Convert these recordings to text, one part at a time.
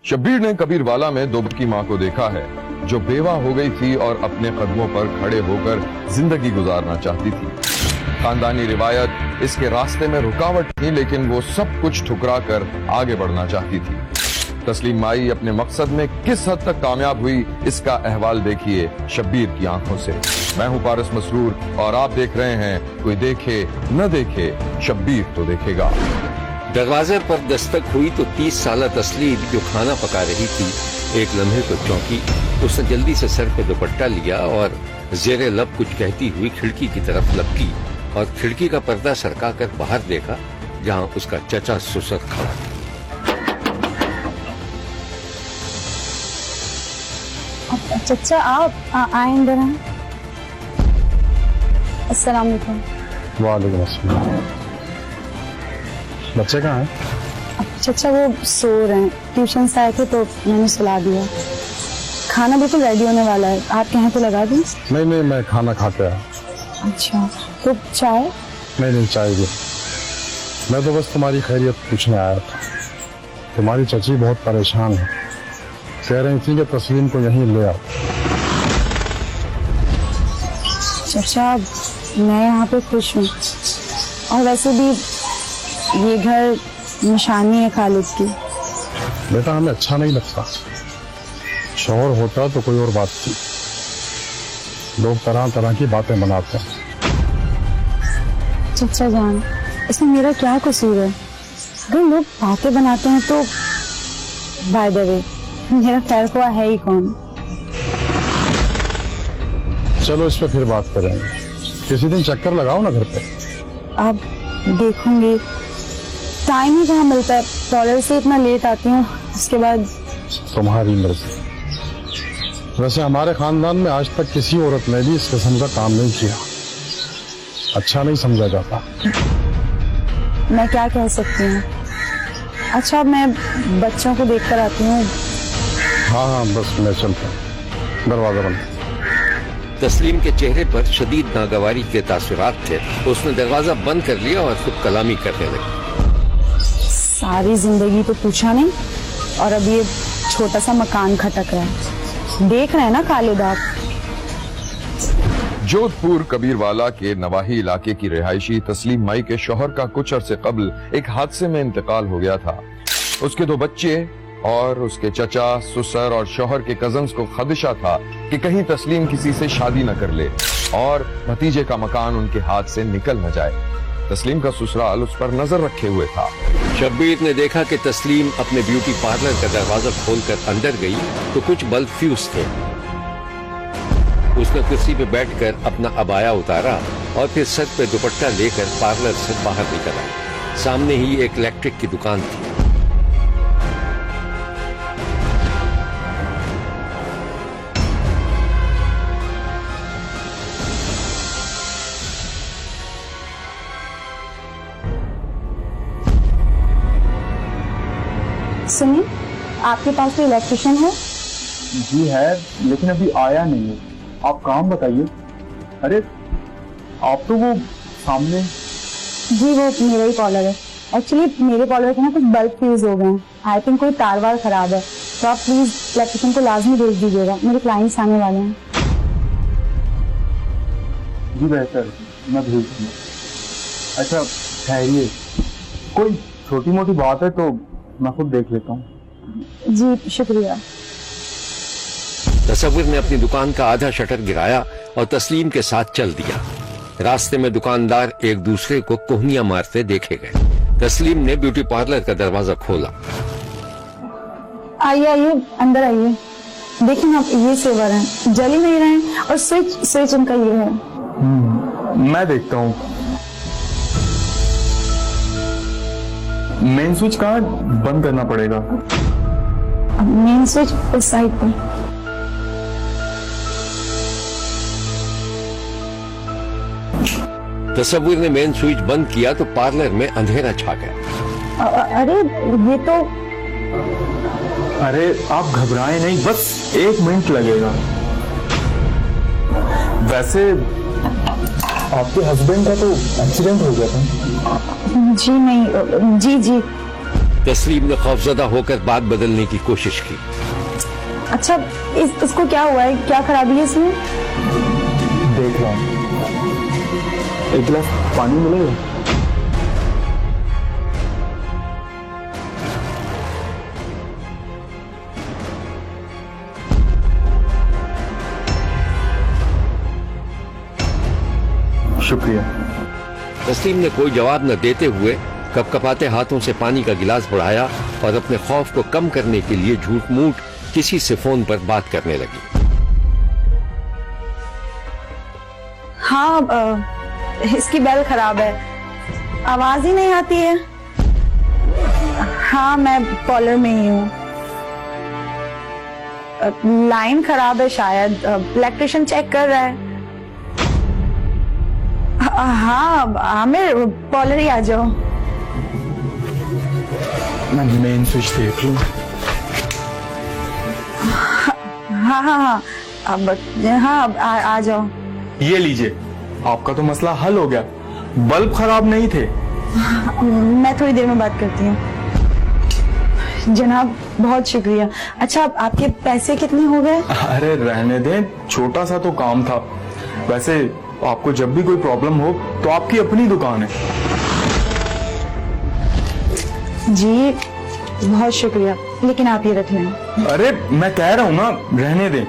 शब्बीर ने कबीरवाला में दो की मां को देखा है जो बेवा हो गई थी और अपने कदमों पर खड़े होकर जिंदगी गुजारना चाहती थी। खानदानी रिवायत इसके रास्ते में रुकावट थी, लेकिन वो सब कुछ ठुकरा कर आगे बढ़ना चाहती थी। तस्लीम माई अपने मकसद में किस हद तक कामयाब हुई, इसका अहवाल देखिए शब्बीर की आंखों से। मैं हूं पारस मसरूर और आप देख रहे हैं कोई देखे न देखे, शब्बीर तो देखेगा। दरवाजे पर दस्तक हुई तो 30 साल तस्लीम जो खाना पका रही थी एक लम्हे को चौंकी। उसने जल्दी से सर पे दुपट्टा लिया और जेरे लब कुछ कहती हुई खिड़की की तरफ लपकी और खिड़की का पर्दा सरका कर बाहर देखा जहां उसका चचा ससुर खड़ा था। चचा आप आए अंदर आए। अस्सलाम वालेकुम। वालेकुम अस्सलाम। बच्चे कहाँ हैं? चचा वो सो रहे हैं, ट्यूशन से आए थे तो मैंने सुला दिया। खाना बिल्कुल रेडी होने वाला है, आप कहें तो लगा दूं? नहीं, मैं खाना खा के आया। अच्छा, तो चाय? नहीं, चाय भी। मैं तो बस तुम्हारी खैरियत पूछने आया था। तुम्हारी चची बहुत परेशान है, कह रही थी कि तस्लीम को यहीं ले आओ। चचा मैं यहाँ पे खुश हूँ, और वैसे भी ये घर निशानी है खालिद की। बेटा हमें अच्छा नहीं लगता, शौहर होता तो कोई और बात थी। लोग तरह तरह की बातें बनाते हैं। चचा जान, इसमें मेरा क्या कसूर है? अगर लोग बातें बनाते हैं तो बाय द वे मेरा खैर हुआ है ही कौन? चलो इस पे फिर बात करेंगे, किसी दिन चक्कर लगाओ ना घर पे। आप देखूंगी, टाइम ही कहाँ मिलता है, कॉलेज से इतना लेट आती हूँ, उसके बाद। तुम्हारी मर्जी। वैसे हमारे खानदान में आज तक किसी औरत ने भी इस किस्म का काम नहीं किया, अच्छा नहीं समझा जाता। मैं क्या कह सकती हूँ। अच्छा मैं बच्चों को देख कर आती हूँ। हाँ बस मैं चलता हूँ, दरवाजा बंद। तस्लीम के चेहरे पर शदीद नागवारी के तासुरात थे। उसने दरवाजा बंद कर लिया और खुद कलामी करने लगी। सारी जिंदगी तो पूछा नहीं, और अब ये छोटा सा मकान खटक रहा है। देख रहे हैं ना खालिद आप। जोधपुर कबीरवाला के नवाही इलाके की रिहायशी तस्लीम माई के शौहर का कुछ अरसे कबल एक हादसे में इंतकाल हो गया था। उसके दो बच्चे और उसके चचा ससुर और शौहर के कजन्स को खदशा था कि कहीं तस्लीम किसी से शादी न कर ले और भतीजे का मकान उनके हाथ से निकल न जाए। तस्लीम का ससुराल उस पर नजर रखे हुए था। शब्बीर ने देखा कि तस्लीम अपने ब्यूटी पार्लर का दरवाजा खोलकर अंदर गई तो कुछ बल्ब फ्यूज थे। उसने कुर्सी पे बैठकर अपना अबाया उतारा और फिर सर पे दुपट्टा लेकर पार्लर से बाहर निकला। सामने ही एक इलेक्ट्रिक की दुकान थी। सुनिए, आपके पास कोई इलेक्ट्रिशियन है? जी है, लेकिन अभी आया नहीं है। आप काम बताइए। अरे आप तो वो सामने। जी वो मेरा ही कॉलर है। एक्चुअली मेरे कॉलर के ना कुछ बल्ब फ्यूज हो गए हैं। आई थिंक कोई तार वार खराब है, तो आप प्लीज इलेक्ट्रिशियन को लाजमी भेज दीजिएगा, मेरे क्लाइंट्स आने वाले हैं। जी बेहतर, मैं भेज दूंगा। अच्छा ठहरिए, कोई छोटी मोटी बात है तो मैं खुद देख लेता हूँ। जी शुक्रिया। तसव्वुर ने अपनी दुकान का आधा शटर गिराया और तस्लीम के साथ चल दिया। रास्ते में दुकानदार एक दूसरे को कोहनियां मारते देखे गए। तस्लीम ने ब्यूटी पार्लर का दरवाजा खोला। आइए अंदर आइए। देखिए आप, ये सेवर हैं, जल ही नहीं रहे हैं, और स्विच इनका ये है। मैं देखता हूँ। मेन स्विच कहाँ बंद करना पड़ेगा? मेन स्विच उस साइड पर। तसव्वुर ने मेन स्विच बंद किया तो पार्लर में अंधेरा छा गया। अरे ये तो। अरे आप घबराएं नहीं, बस 1 मिनट लगेगा। वैसे आपके हस्बैंड का तो एक्सीडेंट हो गया था। जी नहीं, जी तस्लीम ने खौफजदा होकर बात बदलने की कोशिश की। अच्छा इसको क्या हुआ है, क्या खराबी है इसमें? देख रहा हूँ, एक गिलास पानी मिलेगा? शुक्रिया। तस्लीम ने कोई जवाब न देते हुए कपकपाते हाथों से पानी का गिलास बढ़ाया और अपने खौफ को कम करने के लिए झूठ मूठ किसी से फोन पर बात करने लगी। हाँ इसकी बेल खराब है, आवाज ही नहीं आती है। हाँ मैं पार्लर में ही हूँ, लाइन खराब है शायद, इलेक्ट्रिशियन चेक कर रहा है। हाँ आमिर पार्लर ही आ जाओ। मैं मेन स्विच देख लूं। हाँ हाँ हाँ अब हाँ आ जाओ। ये लीजिए, आपका तो मसला हल हो गया, बल्ब खराब नहीं थे। मैं थोड़ी देर में बात करती हूँ। जनाब बहुत शुक्रिया। अच्छा आपके पैसे कितने हो गए? अरे रहने दें, छोटा सा तो काम था। वैसे आपको जब भी कोई प्रॉब्लम हो तो आपकी अपनी दुकान है। जी बहुत शुक्रिया, लेकिन आप ये रख लें। अरे मैं कह रहा हूँ ना, रहने दें।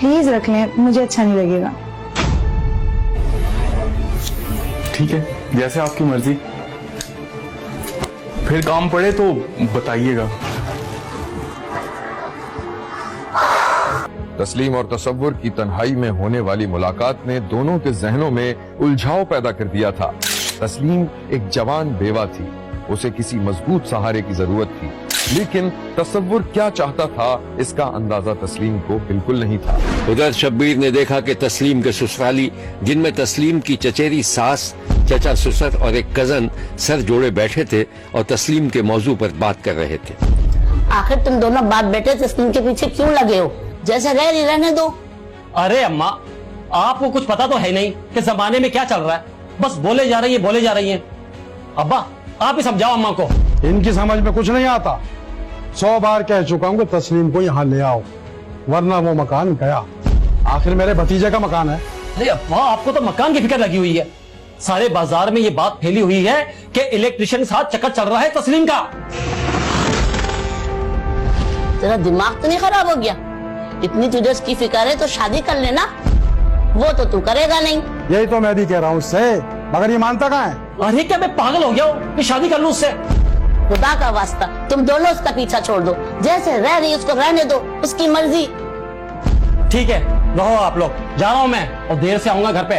प्लीज रख लें, मुझे अच्छा नहीं लगेगा। ठीक है, जैसे आपकी मर्जी। फिर काम पड़े तो बताइएगा। तस्लीम और तसव्वुर की तन्हाई में होने वाली मुलाकात ने दोनों के जहनों में उलझाव पैदा कर दिया था। तस्लीम एक जवान बेवा थी, उसे किसी मजबूत सहारे की जरूरत थी, लेकिन तसव्वुर क्या चाहता था इसका अंदाजा तस्लीम को बिल्कुल नहीं था। उधर शब्बीर ने देखा कि तस्लीम के ससुराली, जिनमें तस्लीम की चचेरी सास, चचा ससुर और एक कजन सर जोड़े बैठे थे और तस्लीम के मौजू पर बात कर रहे थे। आखिर तुम दोनों बाप बेटे तस्लीम के पीछे क्यों लगे हो? जैसे रह रही रहने दो। अरे अम्मा, आपको कुछ पता तो है नहीं कि जमाने में क्या चल रहा है, बस बोले जा रही है। अब्बा आप ही समझाओ अम्मा को। इनकी समझ में कुछ नहीं आता। 100 बार कह चुका हूँ कि तस्लीम को यहाँ ले आओ, वरना वो मकान गया। आखिर मेरे भतीजे का मकान है। अरे अब्बा, आपको तो मकान की फिक्र लगी हुई है। सारे बाजार में ये बात फैली हुई है कि इलेक्ट्रिशियन के साथ चक्कर चल रहा है तस्लीम का। तेरा दिमाग तो नहीं खराब हो गया? इतनी तुझे उसकी फिक्र है तो शादी कर लेना, वो तो तू करेगा नहीं। यही तो मैं भी कह रहा हूँ उससे, मगर ये मानता कहाँ है? अरे क्या मैं पागल हो गया हूँ कि शादी कर लूं उससे? खुदा का वास्ता तुम दोनों उसका पीछा छोड़ दो, जैसे रह रही उसको रहने दो, उसकी मर्जी। ठीक है रहो आप लोग, जा रहा हूँ मैं और देर से आऊंगा घर पे।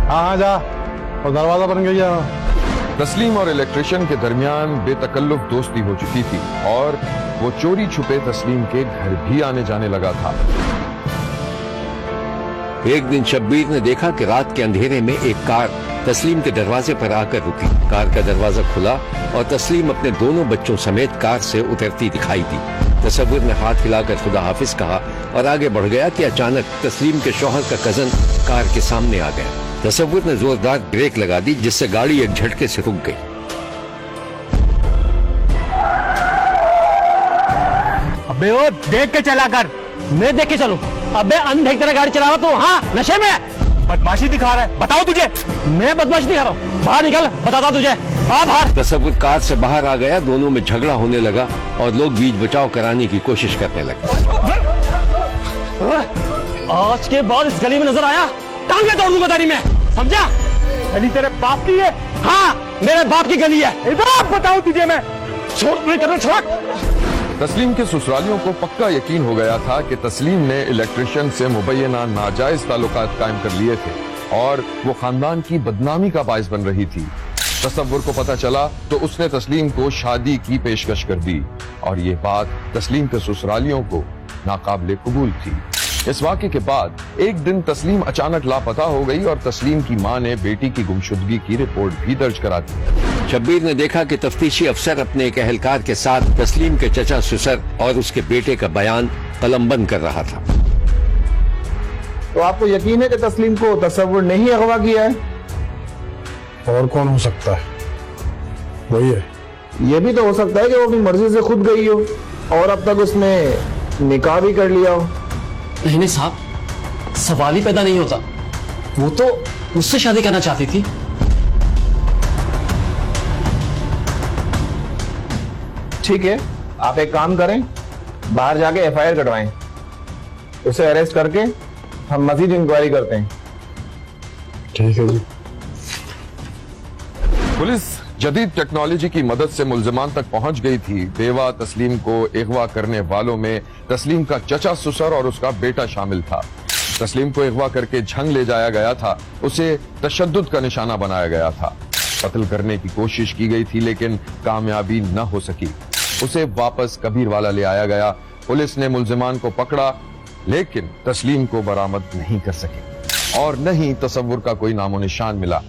हाँ जा, और दरवाजा बन गई है। तस्लीम और इलेक्ट्रिशियन के दरमियान बेतकल्लुफ दोस्ती हो चुकी थी और वो चोरी छुपे तस्लीम के घर भी आने जाने लगा था। एक दिन शब्बीर ने देखा कि रात के अंधेरे में एक कार तस्लीम के दरवाजे पर आकर रुकी। कार का दरवाजा खुला और तस्लीम अपने दोनों बच्चों समेत कार से उतरती दिखाई दी। तसव्वुर ने हाथ हिलाकर खुदा हाफिज कहा और आगे बढ़ गया कि अचानक तस्लीम के शौहर का कजन कार के सामने आ गया। तसव्वुर ने जोरदार ब्रेक लगा दी, जिससे गाड़ी एक झटके से रुक गई। अबे वो देख के चला कर, मैं देख के चलूं? अबे अंधे की तरह गाड़ी चला रहा तू? हाँ नशे में बदमाशी दिखा रहा है। बताओ तुझे, मैं बदमाशी दिखा रहा हूँ? बाहर निकल, बताता तुझे। आ बाहर। तसव्वुर कार से बाहर आ गया, दोनों में झगड़ा होने लगा और लोग बीच बचाव कराने की कोशिश करने लगे। आज के बाद इस गली में नजर आया, टांगे तोड़ दूंगा दाढ़ी में, समझा? गली तेरे बाप की है? हाँ मेरे बाप की गली है। इधर बताओ तुझे मैं छोड़ नहीं करना, छोड़। तस्लीम के ससुरालियों को पक्का यकीन हो गया था कि तस्लीम ने इलेक्ट्रिशियन से मुबैना नाजायज ताल्लुकात कायम कर लिए थे और वो खानदान की बदनामी का बायस बन रही थी। तसव्वुर को पता चला तो उसने तस्लीम को शादी की पेशकश कर दी और ये बात तस्लीम के ससुरालियों को नाकाबिले कबूल थी। इस वाक़े के बाद एक दिन तस्लीम अचानक लापता हो गई और तस्लीम की मां ने बेटी की गुमशुदगी की रिपोर्ट भी दर्ज करा दी। शब्बीर ने देखा कि तफ्तीशी अफसर अपने एक अहलकार के साथ तस्लीम के चचा ससुर और उसके बेटे का बयान कलमबंद कर रहा था। तो आपको यकीन है कि तस्लीम को तसव्वुर ने ही अगवा किया है? और कौन हो सकता है? वही है। ये भी तो हो सकता है कि वो अपनी मर्जी से खुद गई हो और अब तक उसने निकाह भी कर लिया हो। नहीं नहीं साहब, सवाल ही पैदा नहीं होता। वो तो मुझसे शादी करना चाहती थी। ठीक है, आप एक काम करें, बाहर जाके एफआईआर कटवाएं, उसे अरेस्ट करके हम मजीद इंक्वायरी करते हैं। ठीक है जी। पुलिस जदीद टेक्नोलॉजी की मदद से मुल्जिमान तक पहुंच गई थी। बेवा तस्लीम को अगवा करने वालों में तस्लीम का चचा ससुर और उसका बेटा शामिल था। तस्लीम को अगवा करके झंग ले जाया गया था, उसे तशद्दुद का निशाना बनाया गया था। कत्ल करने की कोशिश की गई थी लेकिन कामयाबी न हो सकी। उसे वापस कबीरवाला ले आया गया। पुलिस ने मुल्जिमान को पकड़ा लेकिन तस्लीम को बरामद नहीं कर सके और न ही तसव्वुर का कोई नामो निशान मिला।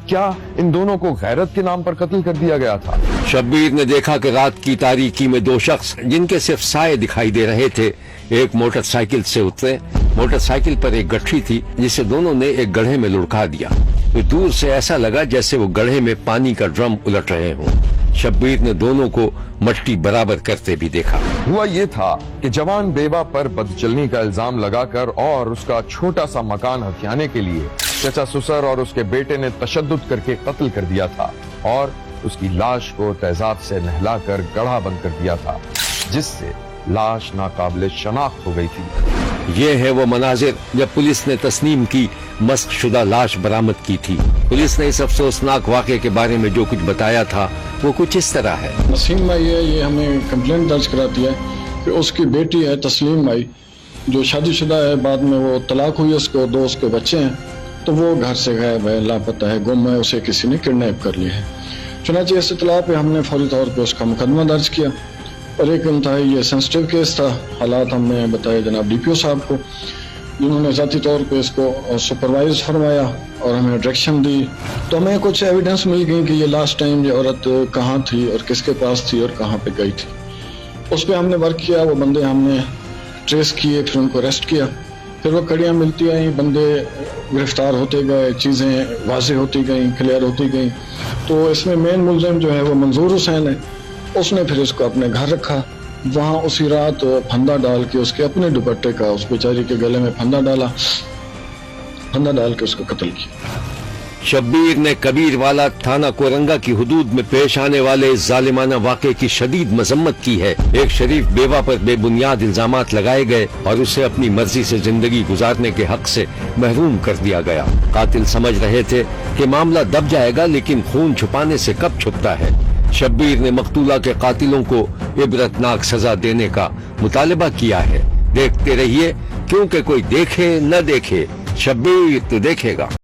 क्या इन दोनों को गैरत के नाम पर कत्ल कर दिया गया था? शब्बीर ने देखा कि रात की तारीकी में दो शख्स जिनके सिर्फ साए दिखाई दे रहे थे एक मोटरसाइकिल से उतरे। मोटरसाइकिल पर एक गठरी थी जिसे दोनों ने एक गड्ढे में लुढ़का दिया। तो दूर से ऐसा लगा जैसे वो गड्ढे में पानी का ड्रम उलट रहे हों। शब्बीर ने दोनों को मट्टी बराबर करते भी देखा। हुआ ये था कि जवान बेवा पर बदचलनी का इल्जाम लगाकर और उसका छोटा सा मकान हथियाने के लिए चचा ससुर और उसके बेटे ने तशद्दुद करके कत्ल कर दिया था और उसकी लाश को तेजाब से नहलाकर गड्ढा बंद कर दिया था, जिससे लाश नाकाबिले शनाख्त हो गई थी। ये है वो मनाजिर जब पुलिस ने तस्नीम की मस्क शुदा लाश बरामद की थी। पुलिस ने इस अफसोसनाक वाक़े के बारे में जो कुछ बताया था वो कुछ इस तरह है। नसीम भाई है, ये हमें कंप्लेंट दर्ज कराती है कि उसकी बेटी है तस्लीम भाई, जो शादीशुदा है, बाद में वो तलाक हुई, उसको दो उसके बच्चे हैं, तो वो घर से गायब है, लापता है, गुम है, उसे किसी ने किडनैप कर लिया है। चुनांचे इस इत्तला पे हमने फौरी तौर पे उसका मुकदमा दर्ज किया और एक इंतहाई ये सेंसिटिव केस था। हालात हमने बताए जनाब डीपीओ साहब को, जिन्होंने ज़ाती तौर पे इसको सुपरवाइज फरमाया और हमें डायरेक्शन दी। तो हमें कुछ एविडेंस मिल गई कि ये लास्ट टाइम ये औरत कहाँ थी और किसके पास थी और कहाँ पे गई थी। उस पर हमने वर्क किया, वो बंदे हमने ट्रेस किए, फिर उनको अरेस्ट किया, फिर वो कड़ियाँ मिलती आई, बंदे गिरफ्तार होते गए, चीज़ें वाज़ेह होती गई, क्लियर होती गई। तो इसमें मेन मुलजिम जो है वो मंजूर हुसैन है। उसने फिर इसको अपने घर रखा, वहाँ उसी रात फंदा डाल के उसके अपने दुपट्टे का उस बेचारी के गले में फंदा डाला, फंदा डाल के उसको कत्ल किया। शब्बीर ने कबीरवाला थाना कोरंगा की हुदूद में पेश आने वाले इस जालिमाना वाक़े की शदीद मजम्मत की है। एक शरीफ बेवा पर बेबुनियाद इल्जामात लगाए गए और उसे अपनी मर्जी से जिंदगी गुजारने के हक से महरूम कर दिया गया। कातिल समझ रहे थे कि मामला दब जाएगा, लेकिन खून छुपाने से कब छुपता है। शब्बीर ने मकतूला के कातिलों को इबरतनाक सजा देने का मुतालबा किया है। देखते रहिए, क्योंकि कोई देखे न देखे, शब्बीर तो देखेगा।